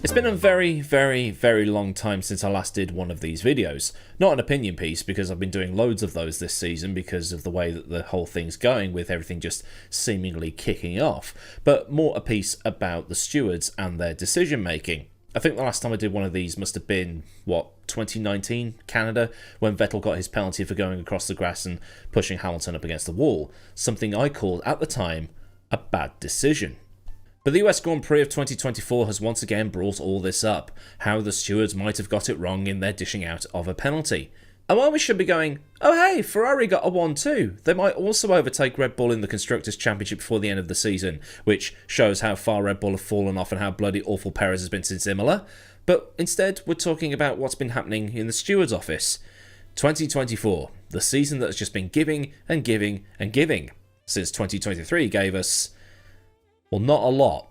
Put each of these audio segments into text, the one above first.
It's been a very long time since I last did one of these videos. Not an opinion piece, because I've been doing loads of those this season because of the way that the whole thing's going, with everything just seemingly kicking off, but more a piece about the stewards and their decision making. I think the last time I did one of these must have been, 2019, Canada, when Vettel got his penalty for going across the grass and pushing Hamilton up against the wall, something I called at the time a bad decision. But the US Grand Prix of 2024 has once again brought all this up, how the stewards might have got it wrong in their dishing out of a penalty. And while we should be going, oh hey, Ferrari got a 1-2, they might also overtake Red Bull in the Constructors' Championship before the end of the season, which shows how far Red Bull have fallen off and how bloody awful Perez has been since Imola. But instead, we're talking about what's been happening in the stewards' office. 2024, the season that has just been giving and giving and giving, since 2023 gave us, well, not a lot.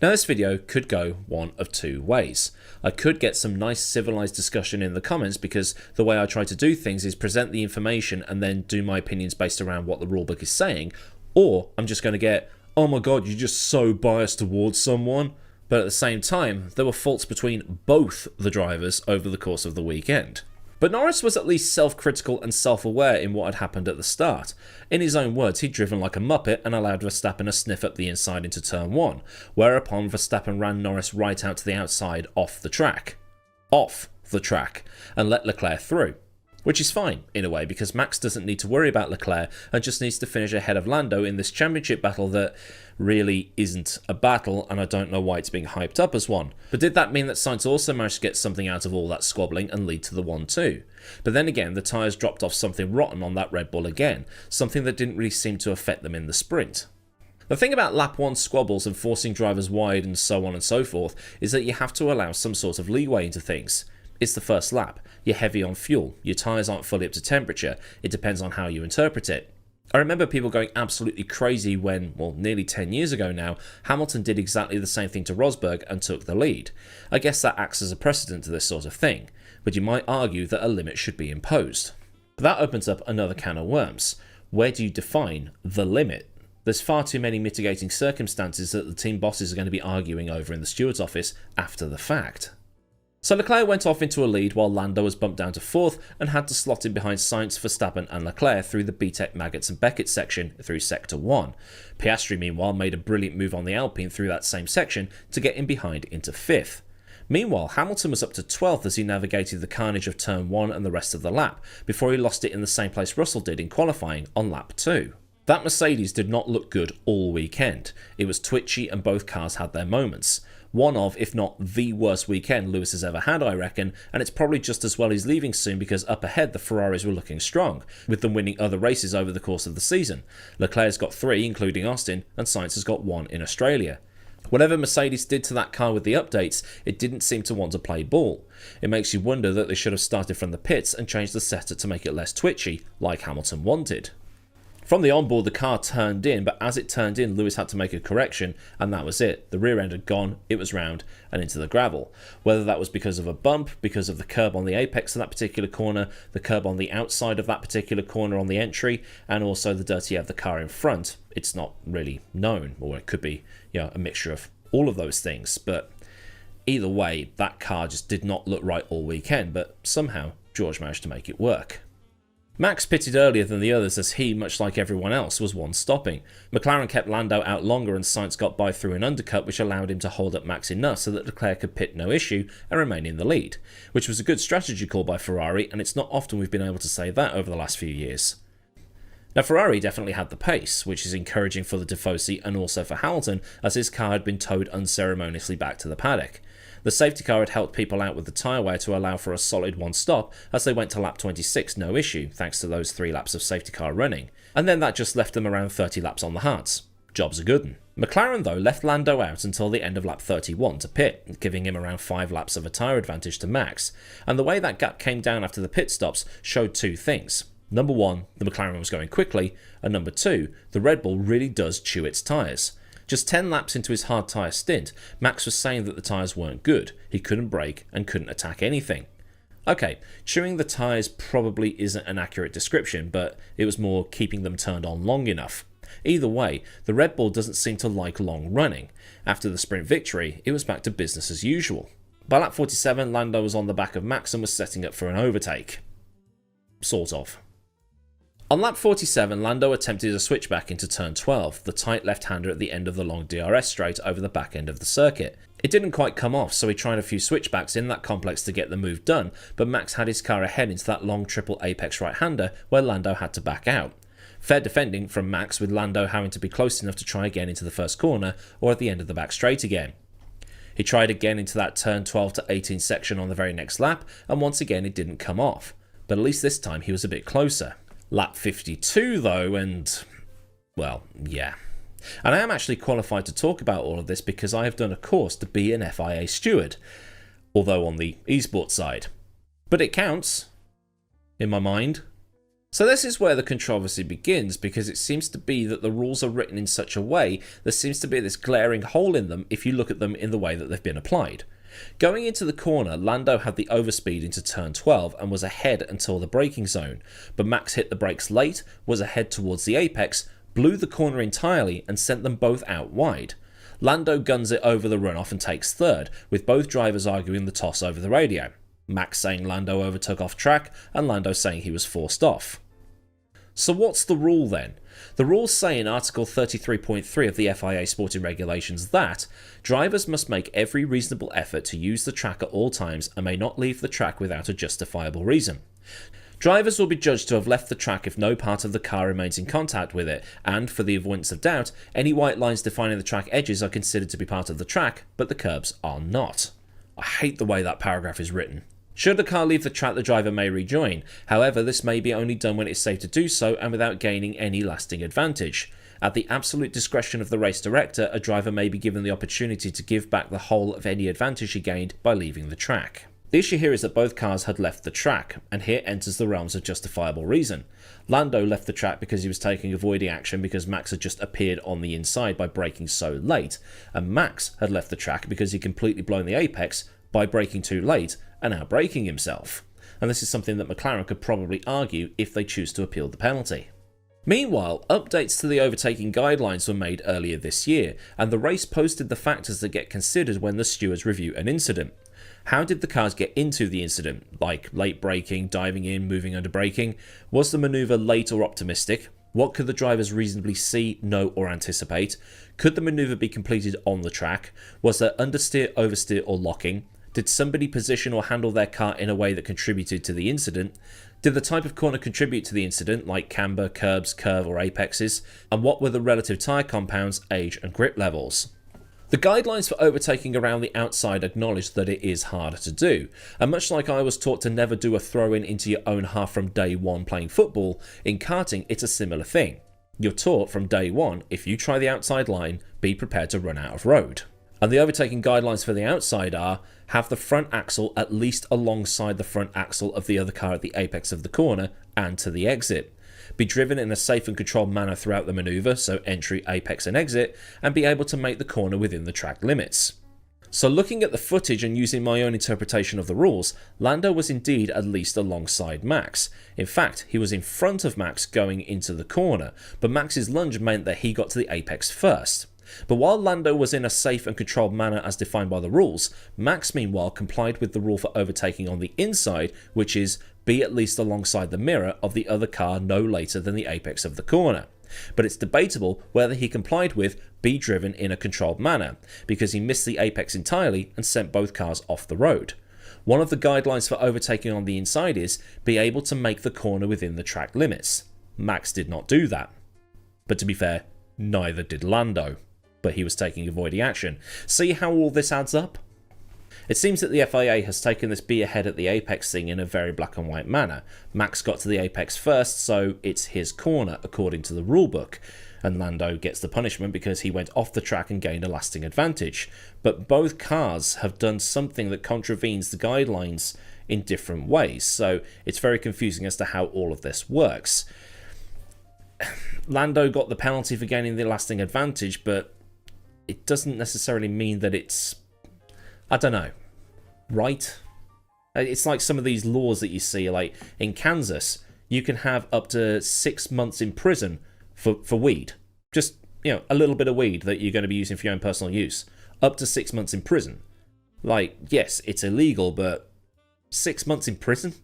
Now this video could go one of two ways. I could get some nice civilized discussion in the comments, because the way I try to do things is present the information and then do my opinions based around what the rulebook is saying, or I'm just going to get, oh my god, you're just so biased towards someone. But at the same time, there were faults between both the drivers over the course of the weekend. But Norris was at least self-critical and self-aware in what had happened at the start. In his own words, he'd driven like a muppet and allowed Verstappen a sniff up the inside into turn 1, whereupon Verstappen ran Norris right out to the outside off the track, and let Leclerc through. Which is fine, in a way, because Max doesn't need to worry about Leclerc and just needs to finish ahead of Lando in this championship battle that really isn't a battle, and I don't know why it's being hyped up as one. But did that mean that Sainz also managed to get something out of all that squabbling and lead to the 1-2? But then again, the tyres dropped off something rotten on that Red Bull again, something that didn't really seem to affect them in the sprint. The thing about lap 1 squabbles and forcing drivers wide and so on and so forth is that you have to allow some sort of leeway into things. It's the first lap, you're heavy on fuel, your tyres aren't fully up to temperature, it depends on how you interpret it. I remember people going absolutely crazy when, nearly 10 years ago now, Hamilton did exactly the same thing to Rosberg and took the lead. I guess that acts as a precedent to this sort of thing, but you might argue that a limit should be imposed. But that opens up another can of worms. Where do you define the limit? There's far too many mitigating circumstances that the team bosses are going to be arguing over in the steward's office after the fact. So Leclerc went off into a lead while Lando was bumped down to 4th and had to slot in behind Sainz, Verstappen and Leclerc through the BTEC, Maggots and Beckett section through Sector 1. Piastri meanwhile made a brilliant move on the Alpine through that same section to get in behind into 5th. Meanwhile, Hamilton was up to 12th as he navigated the carnage of turn 1 and the rest of the lap, before he lost it in the same place Russell did in qualifying on lap 2. That Mercedes did not look good all weekend. It was twitchy and both cars had their moments. One of, if not the worst weekend Lewis has ever had, I reckon, and it's probably just as well he's leaving soon, because up ahead the Ferraris were looking strong, with them winning other races over the course of the season. Leclerc's got 3, including Austin, and Sainz has got 1 in Australia. Whatever Mercedes did to that car with the updates, it didn't seem to want to play ball. It makes you wonder that they should have started from the pits and changed the setup to make it less twitchy, like Hamilton wanted. From the onboard, the car turned in, but as it turned in, Lewis had to make a correction, and that was it. The rear end had gone, it was round, and into the gravel. Whether that was because of a bump, because of the curb on the apex of that particular corner, the curb on the outside of that particular corner on the entry, and also the dirty of the car in front, it's not really known, or it could be, a mixture of all of those things. But either way, that car just did not look right all weekend, but somehow George managed to make it work. Max pitted earlier than the others as he, much like everyone else, was one stopping. McLaren kept Lando out longer and Sainz got by through an undercut, which allowed him to hold up Max enough so that Leclerc could pit no issue and remain in the lead, which was a good strategy call by Ferrari, and it's not often we've been able to say that over the last few years. Now Ferrari definitely had the pace, which is encouraging for the Tifosi and also for Hamilton, as his car had been towed unceremoniously back to the paddock. The safety car had helped people out with the tyre wear to allow for a solid 1 stop as they went to lap 26 no issue, thanks to those 3 laps of safety car running, and then that just left them around 30 laps on the hards. Job's a good one. McLaren though left Lando out until the end of lap 31 to pit, giving him around 5 laps of a tyre advantage to Max, and the way that gap came down after the pit stops showed 2 things. Number 1, the McLaren was going quickly, and number 2, the Red Bull really does chew its tyres. Just 10 laps into his hard tyre stint, Max was saying that the tyres weren't good, he couldn't brake and couldn't attack anything. Okay, chewing the tyres probably isn't an accurate description, but it was more keeping them turned on long enough. Either way, the Red Bull doesn't seem to like long running. After the sprint victory, it was back to business as usual. By lap 47, Lando was on the back of Max and was setting up for an overtake. Sort of. On lap 47, Lando attempted a switchback into turn 12, the tight left-hander at the end of the long DRS straight over the back end of the circuit. It didn't quite come off, so he tried a few switchbacks in that complex to get the move done, but Max had his car ahead into that long triple apex right-hander where Lando had to back out. Fair defending from Max, with Lando having to be close enough to try again into the first corner or at the end of the back straight again. He tried again into that turn 12 to 18 section on the very next lap, and once again it didn't come off, but at least this time he was a bit closer. Lap 52 though, and well, yeah. And I am actually qualified to talk about all of this because I have done a course to be an FIA steward, although on the esports side. But it counts, in my mind. So this is where the controversy begins, because it seems to be that the rules are written in such a way there seems to be this glaring hole in them if you look at them in the way that they've been applied. Going into the corner, Lando had the overspeed into turn 12 and was ahead until the braking zone, but Max hit the brakes late, was ahead towards the apex, blew the corner entirely and sent them both out wide. Lando guns it over the runoff and takes third, with both drivers arguing the toss over the radio. Max saying Lando overtook off track and Lando saying he was forced off. So what's the rule then? The rules say in Article 33.3 of the FIA Sporting Regulations that drivers must make every reasonable effort to use the track at all times and may not leave the track without a justifiable reason. Drivers will be judged to have left the track if no part of the car remains in contact with it, and for the avoidance of doubt, any white lines defining the track edges are considered to be part of the track, but the curbs are not. I hate the way that paragraph is written. Should the car leave the track, the driver may rejoin. However, this may be only done when it's safe to do so and without gaining any lasting advantage. At the absolute discretion of the race director, a driver may be given the opportunity to give back the whole of any advantage he gained by leaving the track. The issue here is that both cars had left the track, and here enters the realms of justifiable reason. Lando left the track because he was taking avoiding action because Max had just appeared on the inside by braking so late, and Max had left the track because he completely blown the apex by braking too late and outbraking himself. And this is something that McLaren could probably argue if they choose to appeal the penalty. Meanwhile, updates to the overtaking guidelines were made earlier this year, and the race posted the factors that get considered when the stewards review an incident. How did the cars get into the incident, like late braking, diving in, moving under braking? Was the manoeuvre late or optimistic? What could the drivers reasonably see, know or anticipate? Could the manoeuvre be completed on the track? Was there understeer, oversteer or locking? Did somebody position or handle their car in a way that contributed to the incident? Did the type of corner contribute to the incident, like camber, curbs, curve or apexes? And what were the relative tyre compounds, age and grip levels? The guidelines for overtaking around the outside acknowledge that it is harder to do, and much like I was taught to never do a throw-in into your own half from day one playing football, in karting it's a similar thing. You're taught from day one, if you try the outside line, be prepared to run out of road. And the overtaking guidelines for the outside are, have the front axle at least alongside the front axle of the other car at the apex of the corner and to the exit. Be driven in a safe and controlled manner throughout the manoeuvre, so entry, apex and exit, and be able to make the corner within the track limits. So looking at the footage and using my own interpretation of the rules, Lando was indeed at least alongside Max. In fact, he was in front of Max going into the corner, but Max's lunge meant that he got to the apex first. But while Lando was in a safe and controlled manner as defined by the rules, Max meanwhile complied with the rule for overtaking on the inside, which is be at least alongside the mirror of the other car no later than the apex of the corner. But it's debatable whether he complied with be driven in a controlled manner, because he missed the apex entirely and sent both cars off the road. One of the guidelines for overtaking on the inside is be able to make the corner within the track limits. Max did not do that. But to be fair, neither did Lando. But he was taking avoiding action. See how all this adds up? It seems that the FIA has taken this be ahead at the apex thing in a very black and white manner. Max got to the apex first, so it's his corner according to the rulebook, and Lando gets the punishment because he went off the track and gained a lasting advantage. But both cars have done something that contravenes the guidelines in different ways, so it's very confusing as to how all of this works. Lando got the penalty for gaining the lasting advantage, but it doesn't necessarily mean that it's, I don't know, right? It's like some of these laws that you see, like in Kansas, you can have up to 6 months in prison for weed. Just, a little bit of weed that you're going to be using for your own personal use. Up to 6 months in prison. Like, yes, it's illegal, but 6 months in prison?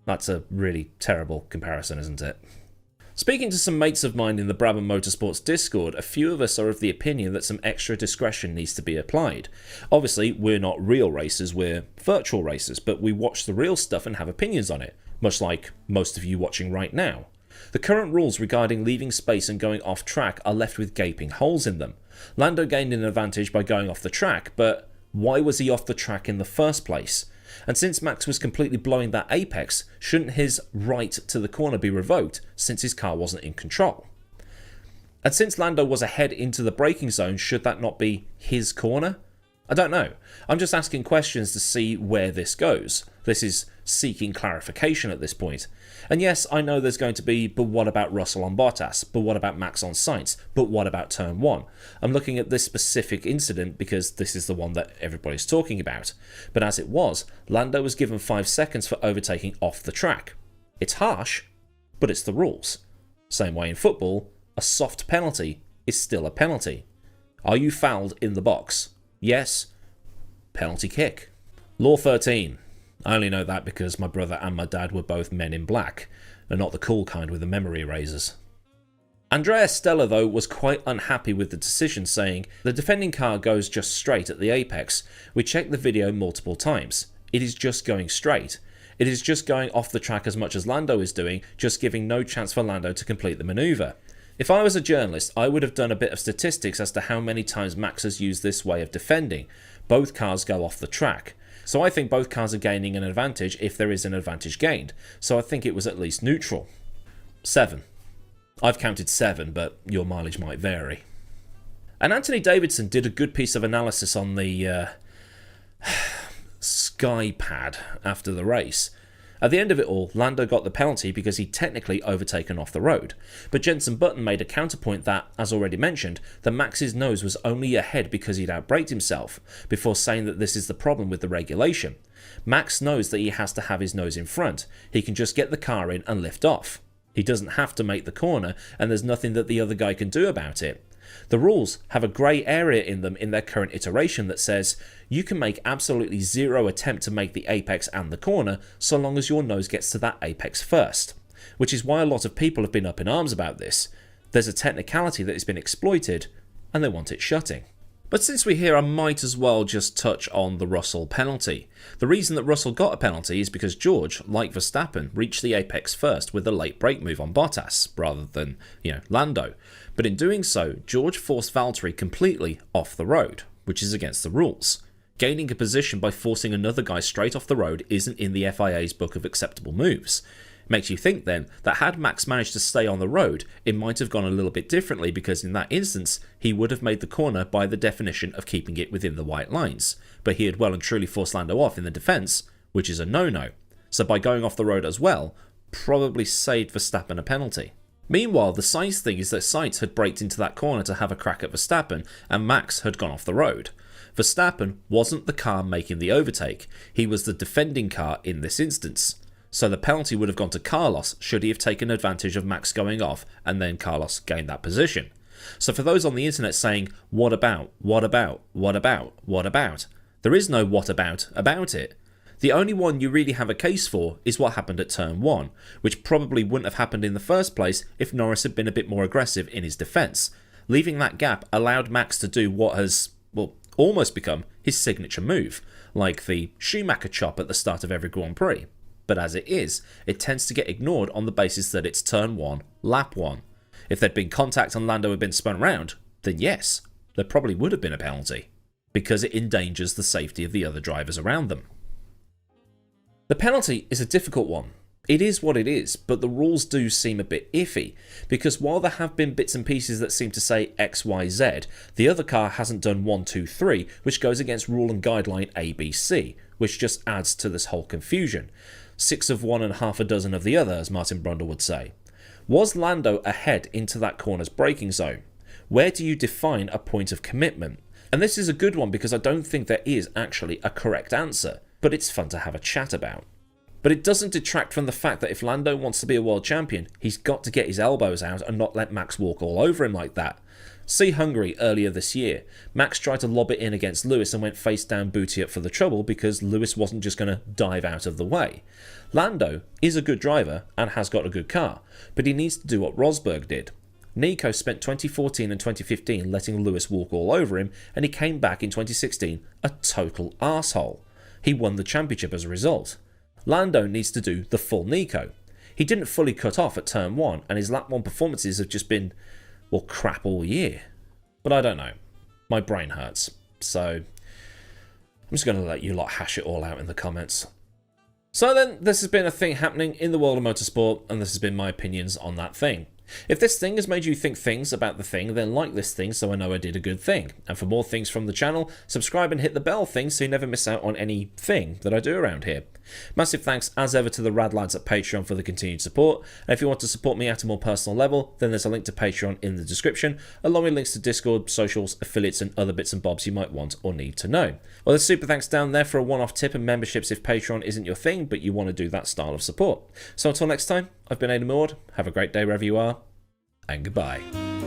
That's a really terrible comparison, isn't it? Speaking to some mates of mine in the Brabham Motorsports Discord, a few of us are of the opinion that some extra discretion needs to be applied. Obviously, we're not real racers, we're virtual racers, but we watch the real stuff and have opinions on it, much like most of you watching right now. The current rules regarding leaving space and going off track are left with gaping holes in them. Lando gained an advantage by going off the track, but why was he off the track in the first place? And since Max was completely blowing that apex, shouldn't his right to the corner be revoked since his car wasn't in control? And since Lando was ahead into the braking zone, should that not be his corner? I don't know. I'm just asking questions to see where this goes. This is seeking clarification at this point. And yes, I know there's going to be, but what about Russell on Bottas? But what about Max on Sainz? But what about turn 1? I'm looking at this specific incident because this is the one that everybody's talking about. But as it was, Lando was given 5 seconds for overtaking off the track. It's harsh, but it's the rules. Same way in football, a soft penalty is still a penalty. Are you fouled in the box? Yes. Penalty kick. Law 13. I only know that because my brother and my dad were both men in black, and not the cool kind with the memory erasers. Andrea Stella, though, was quite unhappy with the decision, saying, "The defending car goes just straight at the apex. We checked the video multiple times. It is just going straight. It is just going off the track as much as Lando is doing, just giving no chance for Lando to complete the manoeuvre." If I was a journalist, I would have done a bit of statistics as to how many times Max has used this way of defending. Both cars go off the track. So I think both cars are gaining an advantage if there is an advantage gained. So I think it was at least neutral. 7. I've counted 7, but your mileage might vary. And Anthony Davidson did a good piece of analysis on the Sky Pad after the race. At the end of it all, Lando got the penalty because he'd technically overtaken off the road. But Jenson Button made a counterpoint that, as already mentioned, that Max's nose was only ahead because he'd outbraked himself, before saying that this is the problem with the regulation. Max knows that he has to have his nose in front. He can just get the car in and lift off. He doesn't have to make the corner, and there's nothing that the other guy can do about it. The rules have a grey area in them in their current iteration that says you can make absolutely zero attempt to make the apex and the corner so long as your nose gets to that apex first, which is why a lot of people have been up in arms about this. There's a technicality that has been exploited and they want it shutting. But since we're here, I might as well just touch on the Russell penalty. The reason that Russell got a penalty is because George, like Verstappen, reached the apex first with a late brake move on Bottas, rather than, Lando. But in doing so, George forced Valtteri completely off the road, which is against the rules. Gaining a position by forcing another guy straight off the road isn't in the FIA's book of acceptable moves. Makes you think then that had Max managed to stay on the road, it might have gone a little bit differently because in that instance, he would have made the corner by the definition of keeping it within the white lines. But he had well and truly forced Lando off in the defence, which is a no-no. So by going off the road as well, probably saved Verstappen a penalty. Meanwhile, the Sainz thing is that Sainz had braked into that corner to have a crack at Verstappen, and Max had gone off the road. Verstappen wasn't the car making the overtake, he was the defending car in this instance. So the penalty would have gone to Carlos should he have taken advantage of Max going off and then Carlos gained that position. So for those on the internet saying, what about, there is no what about it. The only one you really have a case for is what happened at turn 1, which probably wouldn't have happened in the first place if Norris had been a bit more aggressive in his defence. Leaving that gap allowed Max to do what has, almost become his signature move, like the Schumacher chop at the start of every Grand Prix. But as it is, it tends to get ignored on the basis that it's turn 1, lap 1. If there'd been contact and Lando had been spun around, then yes, there probably would have been a penalty, because it endangers the safety of the other drivers around them. The penalty is a difficult one. It is what it is, but the rules do seem a bit iffy, because while there have been bits and pieces that seem to say X, Y, Z, the other car hasn't done 1, 2, 3, which goes against rule and guideline A, B, C, which just adds to this whole confusion. 6 of one and half a dozen of the other, as Martin Brundle would say. Was Lando ahead into that corner's braking zone? Where do you define a point of commitment? And this is a good one because I don't think there is actually a correct answer, but it's fun to have a chat about. But it doesn't detract from the fact that if Lando wants to be a world champion, he's got to get his elbows out and not let Max walk all over him like that. See Hungary earlier this year. Max tried to lob it in against Lewis and went face down booty up for the trouble because Lewis wasn't just going to dive out of the way. Lando is a good driver and has got a good car, but he needs to do what Rosberg did. Nico spent 2014 and 2015 letting Lewis walk all over him, and he came back in 2016 a total arsehole. He won the championship as a result. Lando needs to do the full Nico. He didn't fully cut off at turn 1, and his lap 1 performances have just been, well, crap all year. But I don't know. My brain hurts. So I'm just going to let you lot hash it all out in the comments. So then, this has been a thing happening in the world of motorsport, and this has been my opinions on that thing. If this thing has made you think things about the thing, then like this thing so I know I did a good thing. And for more things from the channel, subscribe and hit the bell thing so you never miss out on anything that I do around here. Massive thanks as ever to the rad lads at Patreon for the continued support. And if you want to support me at a more personal level, then there's a link to Patreon in the description, along with links to Discord, socials, affiliates and other bits and bobs you might want or need to know. Well, there's super thanks down there for a one-off tip and memberships if Patreon isn't your thing, but you want to do that style of support. So until next time, I've been Millward. Have a great day wherever you are, and goodbye.